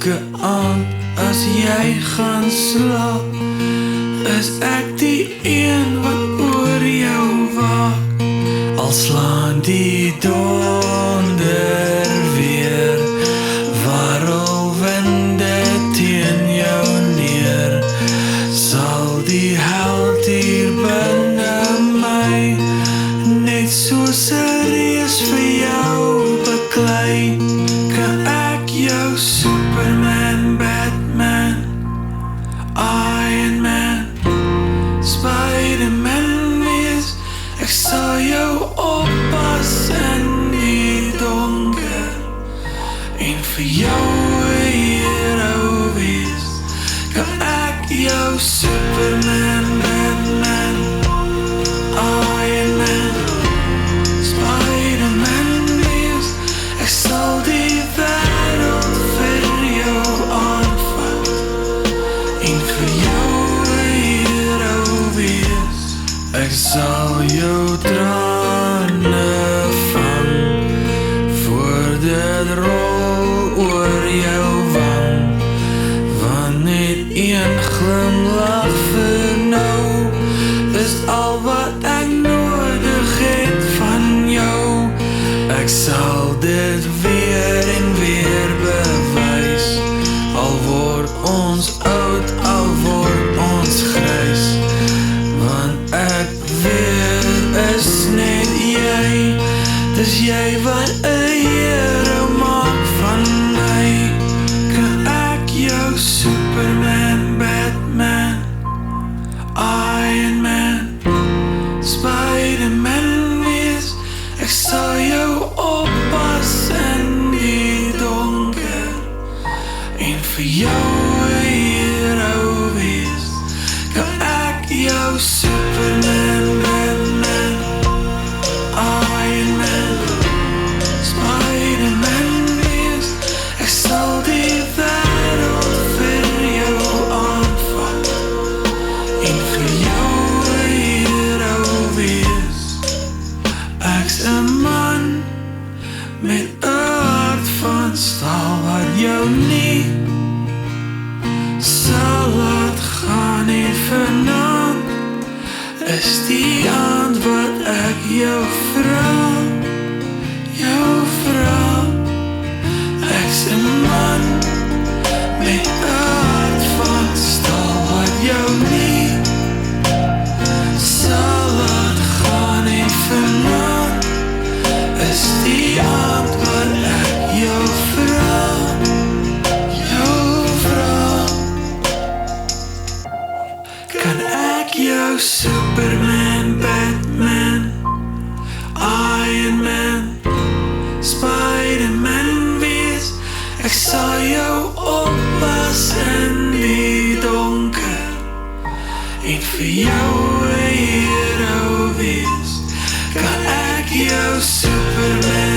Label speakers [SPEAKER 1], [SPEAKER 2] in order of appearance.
[SPEAKER 1] Elke aand as jy gaan slaap, is ek die een wat oor jou waak. Al slaan die donder weer, warrelwinde teen jou neer, sal die held hier binne my net soos 'n reus vir jou beklei. Kan ek jou Superman, Batman, Iron Man, Spider-Man wees? Ek sal jou oppas in die donker en vir jou 'n hero wees. Kan ek jou Superman, Batman, Iron Man, Spider-Man wees? Ek sal die wêreld vir jou aanvat en vir jou 'n hero wees. Ek sal jou trane vang voor dit rol oor jou wang, want net een glimlach vir nou is al wat ek nodig het van jou. Ek sal dit weer en weer bewys, al word ons oud, al word ons grys, want ek weet is net jy, dis jy wat 'n hero maak van my. Kan ek jou Superman, Batman, Iron Man, Spider-Man wees? Ek sal jou oppas in die donker en vir jou 'n hero wees. Kan ek jou Superman, Batman, Iron Man, Spider-Man wees? Ek sal die wêreld vir jou aanvat en vir jou 'n hero wees. Ek's 'n man met 'n hart van staal wat jou nie sal laat gaan, en vanaand is die aand wat ek jou vra, jou vra. Ek's 'n man met 'n hart van staal wat jou nie sal laat gaan, en vanaand is die aand wat ek jou vra, jou vra. Kan ek jou Superman, Batman, Iron Man, Spider-Man wees? Ek sal jou oppas in die donker en vir jou 'n hero wees. Kan ek jou Superman,